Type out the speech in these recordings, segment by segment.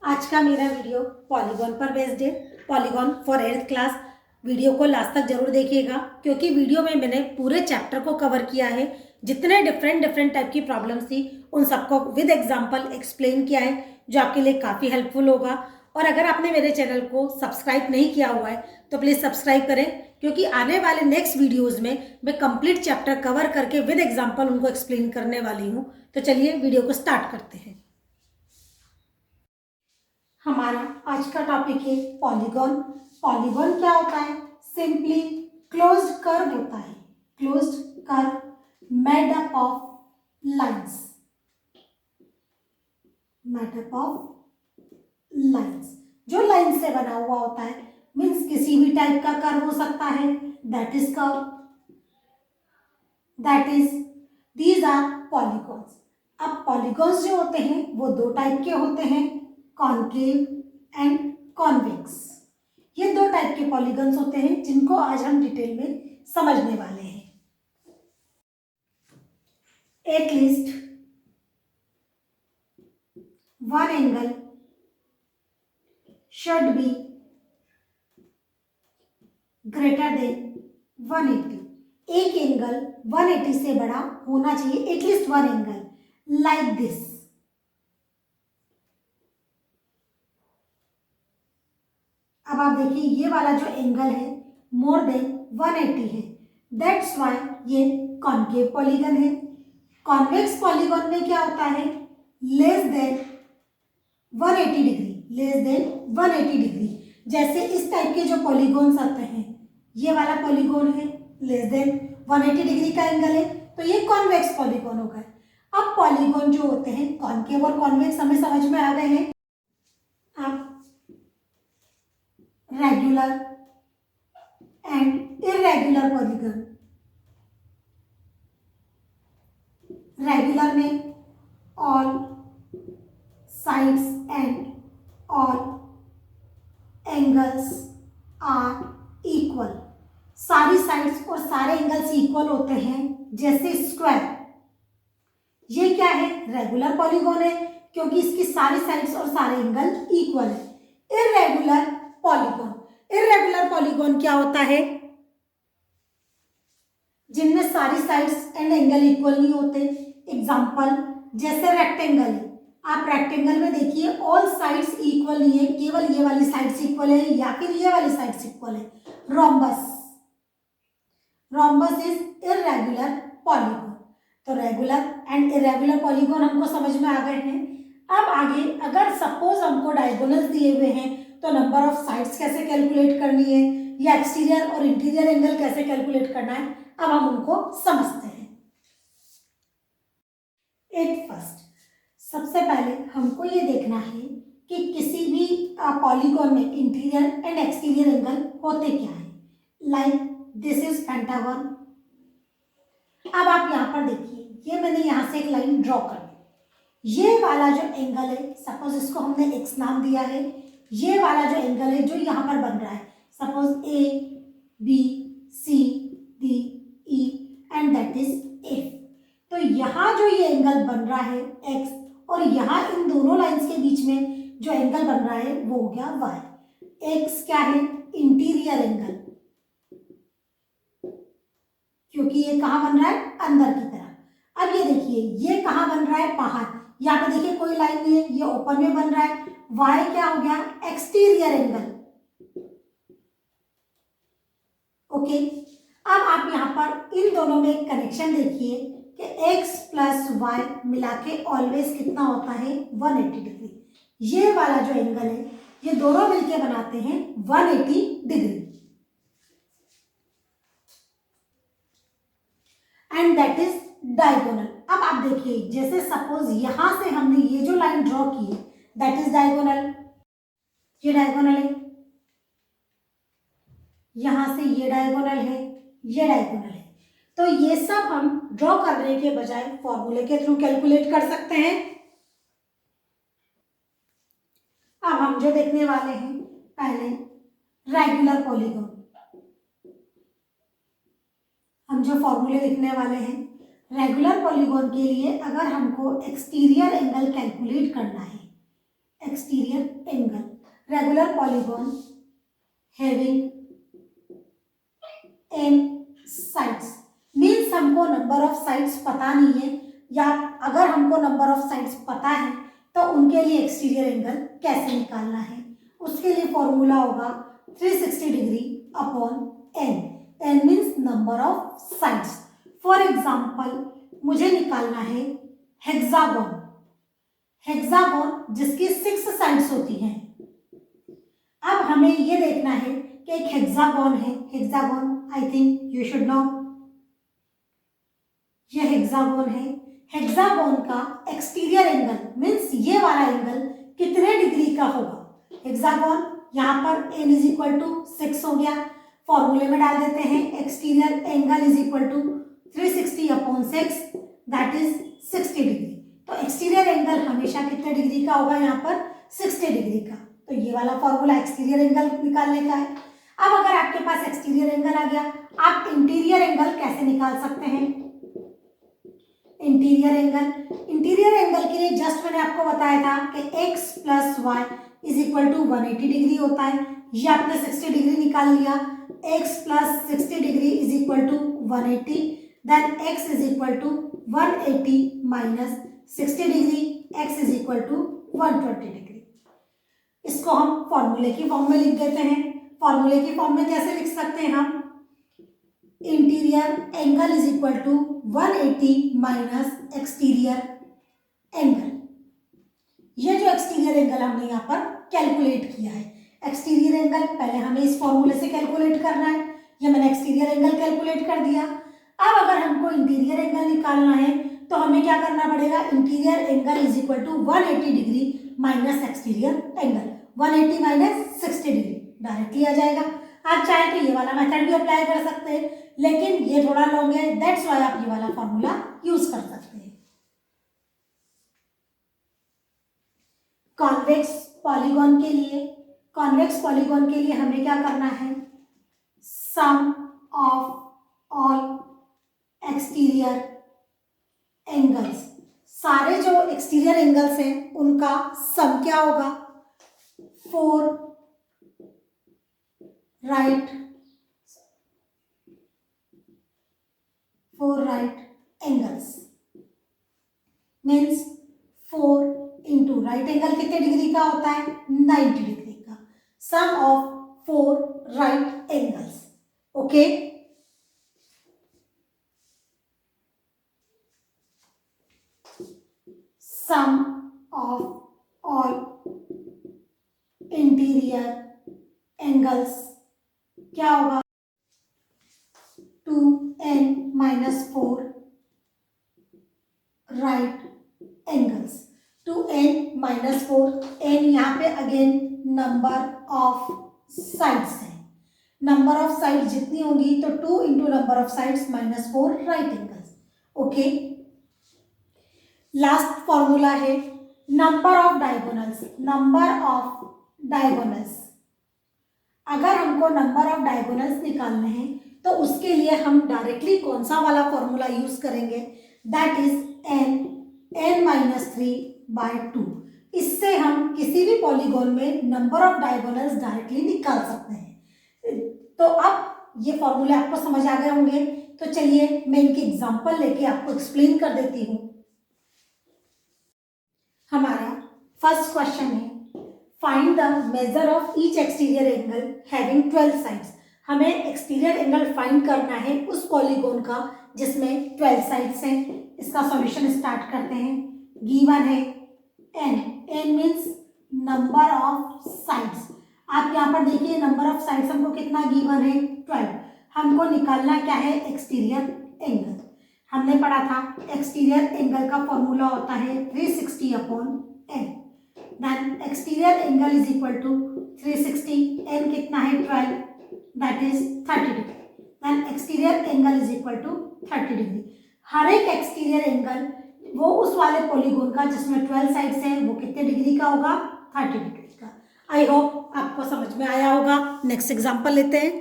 आज का मेरा वीडियो पॉलीगॉन पर बेस्ड है। Polygon for 8th class. Video को लास्ट तक जरूर देखिएगा क्योंकि वीडियो में मैंने पूरे चैप्टर को कवर किया है। जितने डिफरेंट टाइप की प्रॉब्लम्स थी उन सबको विद एग्जांपल एक्सप्लेन किया है, जो आपके लिए काफ़ी हेल्पफुल होगा। और अगर आपने मेरे चैनल को सब्सक्राइब नहीं किया हुआ है तो प्लीज़ सब्सक्राइब करें, क्योंकि आने वाले नेक्स्ट वीडियोज़ में मैं कंप्लीट चैप्टर कवर करके विद एग्जाम्पल उनको एक्सप्लेन करने वाली हूँ। तो चलिए वीडियो को स्टार्ट करते हैं। हमारा आज का टॉपिक है पॉलीगॉन। पॉलीगॉन क्या होता है? सिंपली क्लोज्ड कर्व होता है। Closed curve made up of lines. Made up of lines, जो लाइन से बना हुआ होता है, मीन्स किसी भी टाइप का कर्व हो सकता है। That is curve, that is these are polygons. अब पॉलीगॉन्स जो होते हैं वो दो टाइप के होते हैं, कॉन्केव एंड कॉन्वेक्स। ये दो टाइप के पॉलीगॉन्स होते हैं जिनको आज हम डिटेल में समझने वाले हैं। At least one angle should be greater than 180। एक एंगल 180 से बड़ा होना चाहिए, at least one angle like this. अब आप देखिए ये वाला जो एंगल है मोर देन 180 है, दैट्स वाई ये कॉन्केव पॉलीगन है। कॉन्वेक्स पॉलीगन में क्या होता है? Less than 180 degree, less than 180 degree. जैसे इस टाइप के जो पॉलीगॉन्स आते हैं, ये वाला पॉलीगॉन है लेस देन 180 डिग्री का एंगल है, तो ये कॉन्वेक्स पॉलीगॉन हो गए। अब पॉलीगॉन जो होते हैं कॉन्केव और कॉन्वेक्स हमें समझ में आ गए हैं। अब regular and irregular polygon. Regular में all sides and all angles are equal. सारी साइड्स और सारे एंगल्स इक्वल होते हैं, जैसे स्क्वायर। ये क्या है? रेगुलर पॉलीगॉन है क्योंकि इसकी सारी साइड्स और सारे एंगल इक्वल है। इरेगुलर पॉलीगॉन, इरेगुलर पॉलीगॉन क्या होता है? जिनमें सारी साइड्स एंड एंगल इक्वल नहीं होते। एग्जांपल जैसे रेक्टेंगल है, आप रेक्टेंगल में देखिए ऑल साइड्स इक्वल नहीं है, केवल ये वाली साइड्स इक्वल है या फिर ये वाली साइड्स इक्वल है। Rhombus, rhombus is irregular polygon. तो रेगुलर एंड इरेगुलर पॉलीगॉन हमको समझ में आ गए हैं। अब आगे अगर सपोज हमको डायगोनल्स दिए हुए हैं तो नंबर ऑफ साइड्स कैसे कैलकुलेट करनी है, या एक्सटीरियर और इंटीरियर एंगल कैसे कैलकुलेट करना है, अब हम उनको समझते हैं। एट फर्स्ट, सबसे पहले हमको ये देखना है कि किसी भी पॉलीगॉन में इंटीरियर एंड एक्सटीरियर एंगल होते क्या है। Like this is pentagon. अब आप यहाँ पर देखिए, ये मैंने यहाँ से एक लाइन ड्रॉ कर दी। ये वाला जो एंगल है, सपोज इसको हमने एक्स नाम दिया है। ये वाला जो एंगल है जो यहाँ पर बन रहा है, suppose A B C D E and that is F. तो यहाँ जो ये एंगल बन रहा है एक्स, और यहाँ इन दोनों लाइंस के बीच में जो एंगल बन रहा है वो हो गया वाई। एक्स क्या है? इंटीरियर एंगल, क्योंकि ये कहाँ बन रहा है? अंदर की तरफ। अब ये देखिए ये कहाँ बन रहा है? बाहर। यहाँ पे देखिए कोई लाइन नहीं है, ये ओपन में बन रहा है। वाई क्या हो गया? Exterior angle. ओके, अब आप यहाँ पर इन दोनों में एक कनेक्शन देखिए कि x प्लस वाई मिला के ऑलवेज कितना होता है? 180 डिग्री। ये वाला जो एंगल है ये दोनों मिलके बनाते हैं 180 degree, and that is diagonal. अब आप देखिए जैसे सपोज यहां से हमने ये जो लाइन ड्रॉ की है दैट इज डायगोनल, ये डायगोनल है। यहां से ये डायगोनल है, ये डायगोनल है। तो ये सब हम ड्रॉ करने के बजाय फॉर्मूले के थ्रू कैलकुलेट कर सकते हैं। अब हम जो देखने वाले हैं, पहले रेगुलर पॉलीगॉन। हम जो फॉर्मूले लिखने वाले हैं रेगुलर पॉलीगॉन के लिए, अगर हमको एक्सटीरियर एंगल कैलकुलेट करना है, exterior angle. Regular polygon having n sides means हमको नंबर ऑफ साइड्स पता नहीं है, या अगर हमको नंबर ऑफ साइड्स पता है तो उनके लिए एक्सटीरियर एंगल कैसे निकालना है. उसके लिए फॉर्मूला होगा 360 degree upon n. n means number of sides. For example मुझे निकालना है हेक्सागोन. हेक्सागोन जिसकी 6 साइड्स होती हैं. अब हमें ये देखना है कि एक हेक्सागोन है. Hexagon I think you should know. ये हेक्सागोन है. हेक्सागोन का एक्सटीरियर एंगल मीन्स ये वाला एंगल कितने डिग्री का होगा. हेक्सागोन यहाँ पर n इज इक्वल टू 6 हो गया. फॉर्मूले में डाल देते हैं. Exterior angle is equal to 360 upon 6 that is 60 degree. तो एक्सटीरियर एंगल हमेशा कितने डिग्री का होगा यहाँ पर 60 डिग्री का. तो ये वाला फॉर्मूला एक्सटीरियर एंगल निकालने का है. अब अगर आपके पास एक्सटीरियर एंगल आ गया, आप इंटीरियर एंगल कैसे निकाल सकते हैं. इंटीरियर एंगल के लिए जस्ट मैंने आपको बताया था कि x plus Y is equal to 180 degree होता है. ये आपने 60 डिग्री निकाल लिया. x plus 60 degree is equal to 180. Then x is equal to 180 minus 60 degree. x is equal to 120 degree. इसको हम फॉर्मूले की फॉर्म में लिख देते हैं. फॉर्मूले की फॉर्म में कैसे लिख सकते हैं हम. Interior angle is equal to 180 minus exterior angle. ये जो एक्सटीरियर एंगल हमने यहाँ पर कैलकुलेट किया है. एक्सटीरियर एंगल पहले हमें इस फॉर्मूले से कैलकुलेट करना है. ये मैंने एक्सटीरियर एंगल कैलकुलेट कर दिया. अब अगर हमको इंटीरियर एंगल निकालना है तो हमें क्या करना पड़ेगा. Interior angle is equal to 180 degree minus exterior angle. 180 minus 60 degree directly आ जाएगा. आप चाहे तो ये वाला मेथड भी अप्लाई कर सकते हैं, लेकिन ये थोड़ा लॉन्ग है, दैट्स वाई आप ये वाला फॉर्मूला यूज कर सकते हैं. कॉन्वेक्स पॉलीगॉन के लिए हमें क्या करना है. सम ऑफ ऑल एक्सटीरियर एंगल्स. सारे जो एक्सटीरियर एंगल्स हैं उनका सम क्या होगा. 4 right angles means 4 into right angle कितने डिग्री का होता है 90 डिग्री का. Sum of 4 right angles. Okay. Sum of all interior angles क्या होगा. 2n minus 4 right angles. 2n minus 4. n यहाँ पे अगेन नंबर ऑफ साइड्स है. नंबर ऑफ साइड जितनी होंगी तो 2 into number of sides minus 4 right angles. Okay. Last formula है number of diagonals. अगर हमको नंबर ऑफ डायगोनल्स निकालने हैं तो उसके लिए हम डायरेक्टली कौन सा वाला फॉर्मूला यूज करेंगे. That is n minus 3/2. इससे हम किसी भी पॉलीगॉन में नंबर ऑफ डायगोनल्स डायरेक्टली निकाल सकते हैं. तो अब ये फॉर्मूले आपको समझ आ गए होंगे. तो चलिए मैं इनके एग्जांपल लेके आपको एक्सप्लेन कर देती हूँ. हमारा फर्स्ट क्वेश्चन है find the measure of each exterior angle having 12 sides. हमें एक्सटीरियर एंगल फाइंड करना है उस पॉलीगॉन का जिसमें 12 साइड्स हैं. इसका सॉल्यूशन स्टार्ट करते हैं. गिवन है n means number of sides. आप यहाँ पर देखिए नंबर ऑफ साइड्स हमको कितना गिवन है 12. हमको निकालना क्या है एक्सटीरियर एंगल. हमने पढ़ा था एक्सटीरियर एंगल का फॉर्मूला होता है 360 upon n. Then exterior angle is equal to 360. n कितना है 12 that is 30 degree. Then exterior angle is equal to 30 degree. हर एक एक्सटीरियर एंगल वो उस वाले पॉलीगॉन का जिसमें 12 साइड्स हैं वो कितने डिग्री का होगा 30 डिग्री का. आई होप आपको समझ में आया होगा. नेक्स्ट एग्जांपल लेते हैं.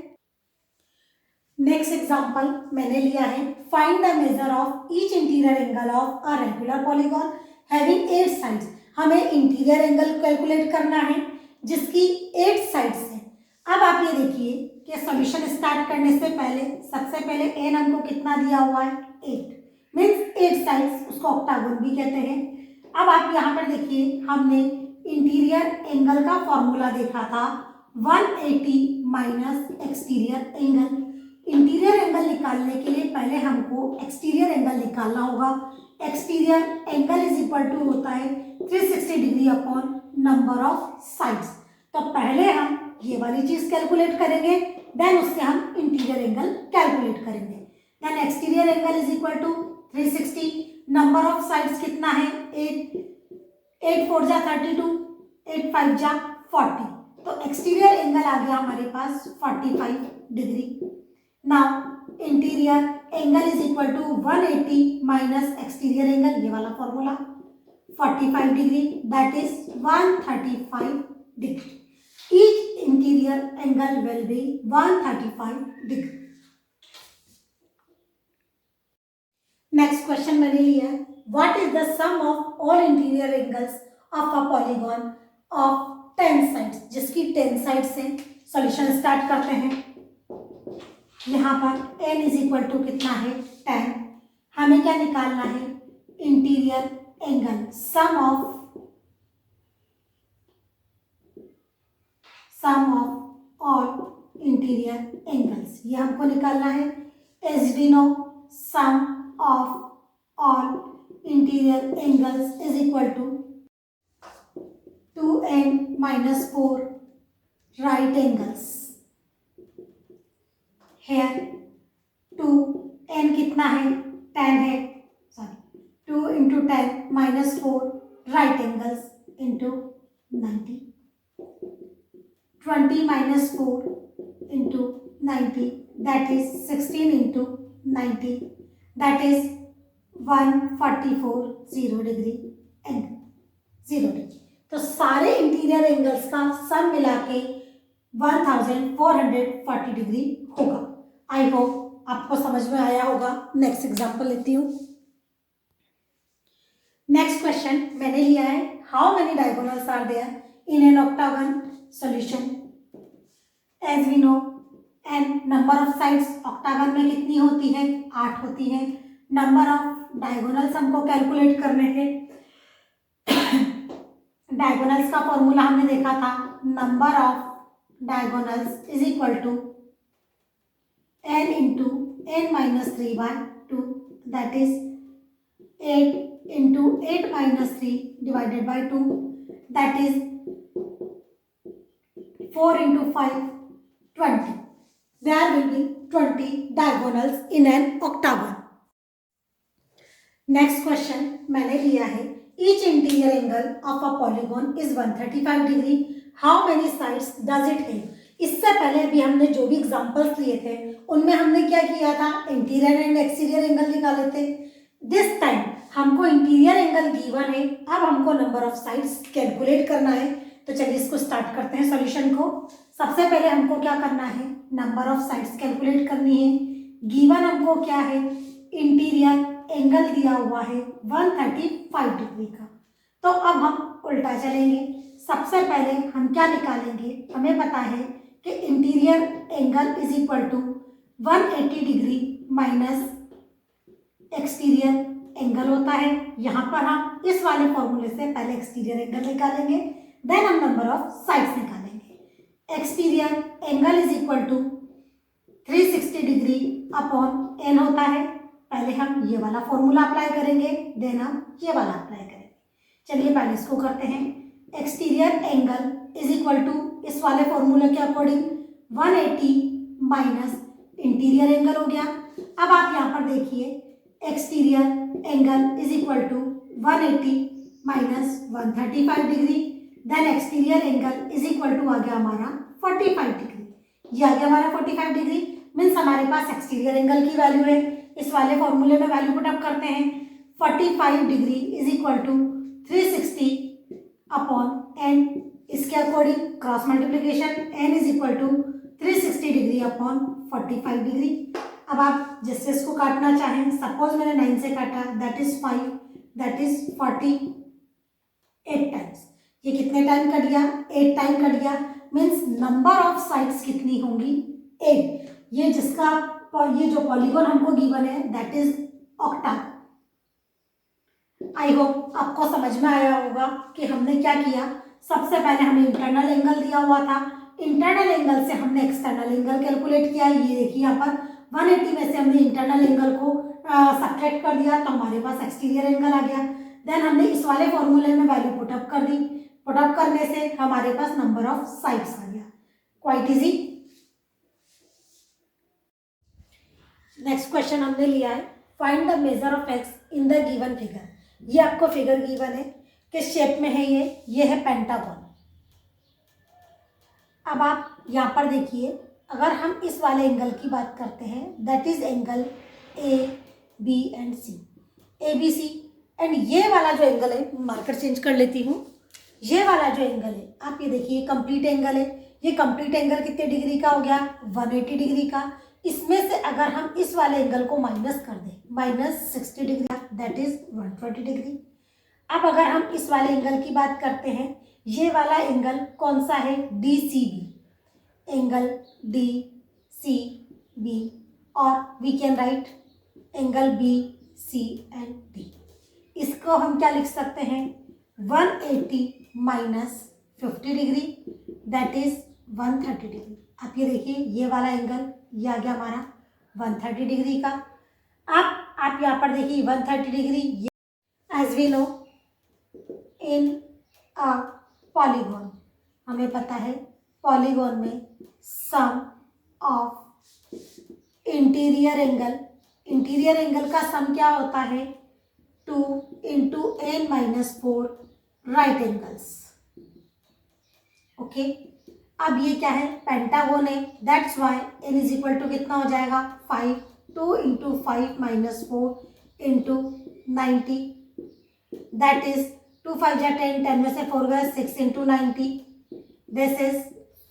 नेक्स्ट एग्जांपल मैंने लिया है find the measure of each interior angle of a regular polygon having 8 sides. हमें इंटीरियर एंगल कैलकुलेट करना है जिसकी 8 साइड्स है। अब आप ये देखिए कि सॉल्यूशन स्टार्ट करने से पहले सबसे पहले एन हमको कितना दिया हुआ है 8, मीन्स 8 साइड्स, उसको ऑक्टागोन भी कहते हैं। अब आप यहाँ पर देखिए हमने इंटीरियर एंगल का फॉर्मूला देखा था 180 minus exterior angle. Interior angle निकालने के लिए पहले हमको एक्सटीरियर एंगल निकालना होगा। Exterior angle is equal to होता है 360 degree upon number of sides. तो पहले हम ये वाली चीज कैलकुलेट करेंगे, देन उससे हम इंटीरियर एंगल कैलकुलेट करेंगे। Then exterior angle is equal to 360, number of sides कितना है 8, 8 4 जा 32, 8 5 जा 40, तो एक्सटीरियर एंगल आ गया हमारे पास 45 degree. Now interior angle is equal to 180 minus exterior angle, ये वाला formula 45 degree, that is 135 degree. Each interior angle will be 135 degree. Next question मैंने लिया है what is the sum of all interior angles of a polygon of 10 sides, जिसकी 10 sides है। Solution start करते हैं। यहाँ पर n इज इक्वल टू कितना है 10। हमें क्या निकालना है interior angle, sum of all interior angles, ये हमको निकालना है। As we know sum of all interior angles is equal to 2n minus 4 right angles. Here 2n कितना है 10 है, sorry 2 into 10 minus 4 right angles into 90, 20 minus 4 into 90, that is 16 into 90, that is 144 0 degree angle 0 degree. तो सारे interior angles का सम मिला के 1440 degree होगा। I hope आपको समझ में आया होगा। नेक्स्ट एग्जांपल लेती हूँ। नेक्स्ट क्वेश्चन मैंने लिया है how many diagonals are there in an octagon solution. As we know N number of sides octagon में कितनी होती है 8 होती है। नंबर ऑफ डायगोनल्स हमको कैलकुलेट करने हैं। डायगोनल्स का फॉर्मूला हमने देखा था number of diagonals is equal to n into n minus 3/2, that is 8 into 8 minus 3 divided by 2, that is 4 into 5, 20. There will be 20 diagonals in an octagon. Next question मैंने लिया है each interior angle of a polygon is 135 degree. How many sides does it have? इससे पहले अभी हमने जो भी examples लिए थे उनमें हमने क्या किया था इंटीरियर एंड एक्सटीरियर एंगल निकाले थे। दिस टाइम हमको इंटीरियर एंगल गिवन है, अब हमको नंबर ऑफ साइड्स कैलकुलेट करना है। तो चलिए इसको स्टार्ट करते हैं सॉल्यूशन को। सबसे पहले हमको क्या करना है नंबर ऑफ साइड्स कैलकुलेट करनी है। गिवन हमको क्या है इंटीरियर एंगल दिया हुआ है 135 डिग्री का। तो अब हम उल्टा चलेंगे। सबसे पहले हम क्या निकालेंगे, हमें पता है कि interior angle is equal to 180 degree minus exterior angle होता है। यहाँ पर हम इस वाले फॉर्मूले से पहले एक्सटीरियर एंगल निकालेंगे, देन हम नंबर ऑफ साइड्स निकालेंगे। Exterior angle is equal to 360 degree upon n होता है। पहले हम ये वाला फॉर्मूला अप्लाई करेंगे, देन हम ये वाला अप्लाई करेंगे। चलिए पहले इसको करते हैं। Exterior angle is equal to इस वाले फॉर्मूले के अकॉर्डिंग 180 माइनस इंटीरियर एंगल हो गया। अब आप यहाँ पर देखिए exterior angle is equal to 180 minus 135 degree, then exterior angle is equal to आ गया हमारा 45 डिग्री। ये आ गया हमारा 45 डिग्री, मीन्स हमारे पास एक्सटीरियर एंगल की वैल्यू है। इस वाले फॉर्मूले में वैल्यू पुट अप करते हैं। 45 degree is equal to 360 upon N, इसके according cross multiplication N is equal to 360 degree upon 45 degree. अब आप जिससे इसको काटना चाहें, सपोज मैंने 9 से काटा, that is 5, that is 40, 8 times. ये कितने टाइम कट गया? 8 टाइम कट गया। मीन्स नंबर ऑफ साइड्स कितनी होंगी? 8। ये जिसका ये जो पॉलीगॉन हमको गिवन है that is octagon. I hope आपको समझ में आया होगा कि हमने क्या किया। सबसे पहले हमें इंटरनल एंगल दिया हुआ था, इंटरनल एंगल से हमने एक्सटर्नल एंगल कैलकुलेट किया। ये देखिए यहाँ पर 180 में से हमने इंटरनल एंगल को सब्ट्रैक्ट कर दिया तो हमारे पास एक्सटीरियर एंगल आ गया। देन हमने इस वाले फॉर्मूले में वैल्यू पुटअप कर दी। पुटअप करने से हमारे पास नंबर ऑफ साइड्स आ गया। Quite easy. नेक्स्ट क्वेश्चन हमने लिया है find the measure of x in the given figure. ये आपको फिगर गिवन है, किस शेप में है ये है पेंटागन। अब आप यहाँ पर देखिए, अगर हम इस वाले एंगल की बात करते हैं that is angle A B and C, A B C. And ये वाला जो एंगल है, मार्कर चेंज कर लेती हूँ, ये वाला जो एंगल है आप ये देखिए कंप्लीट एंगल है। ये कंप्लीट एंगल कितने डिग्री का हो गया? 180 डिग्री का। इसमें से अगर हम इस वाले एंगल को माइनस कर दें -60 डिग्री, दैट इज 120 डिग्री। अब अगर हम इस वाले एंगल की बात करते हैं, ये वाला एंगल कौन सा है? DCB, एंगल DCB, और we can write angle BCD। इसको हम क्या लिख सकते हैं? 180 -50 डिग्री दैट इज 130 डिग्री। आप ये देखिए, ये वाला एंगल ये आ गया हमारा 130 डिग्री का। अब आप यहाँ पर देखिए 130 degree, as we know in a polygon, हमें पता है पॉलीगॉन में सम ऑफ इंटीरियर एंगल का सम क्या होता है? 2 × n-4 राइट एंगल्स। ओके, अब ये क्या है? पेंटागोन है, that's why n is equal to कितना हो जाएगा? 5। 2 × 5 - 4 × 90, दैट इज 2 5 जा 10, 10 में से 4 गए 6 × 90, दिस इज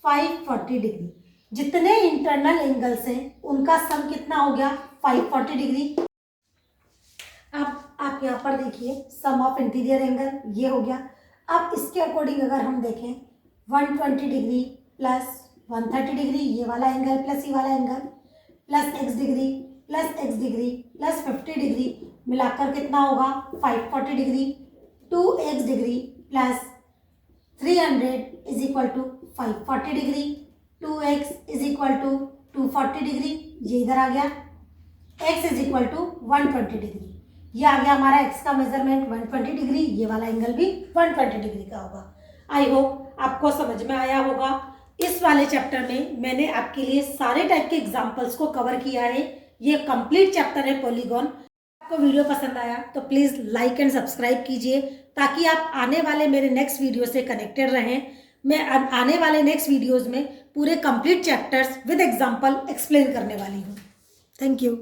540 डिग्री। जितने इंटरनल एंगल्स हैं उनका सम कितना हो गया? 540 डिग्री। अब आप यहाँ पर देखिए सम ऑफ इंटीरियर एंगल ये हो गया। अब इसके अकॉर्डिंग अगर हम देखें 120 डिग्री प्लस 130 डिग्री, ये वाला एंगल प्लस ये वाला angle, plus x degree plus x degree plus 50 degree मिलाकर कितना होगा? 540 degree. 2x degree plus 300 is equal to 540 degree. 2x is equal to 240 degree, ये इधर आ गया। x is equal to 120 degree, ये आ गया हमारा x का मेजरमेंट 120 डिग्री। ये वाला एंगल भी 120 डिग्री का होगा। आई होप आपको समझ में आया होगा। इस वाले चैप्टर में मैंने आपके लिए सारे टाइप के एग्जाम्पल्स को कवर किया है। ये कंप्लीट चैप्टर है पॉलीगॉन। आपको वीडियो पसंद आया तो प्लीज़ लाइक एंड सब्सक्राइब कीजिए ताकि आप आने वाले मेरे नेक्स्ट वीडियो से कनेक्टेड रहें। मैं आने वाले नेक्स्ट वीडियोज़ में पूरे complete chapters with example explain करने वाली हूँ। Thank you.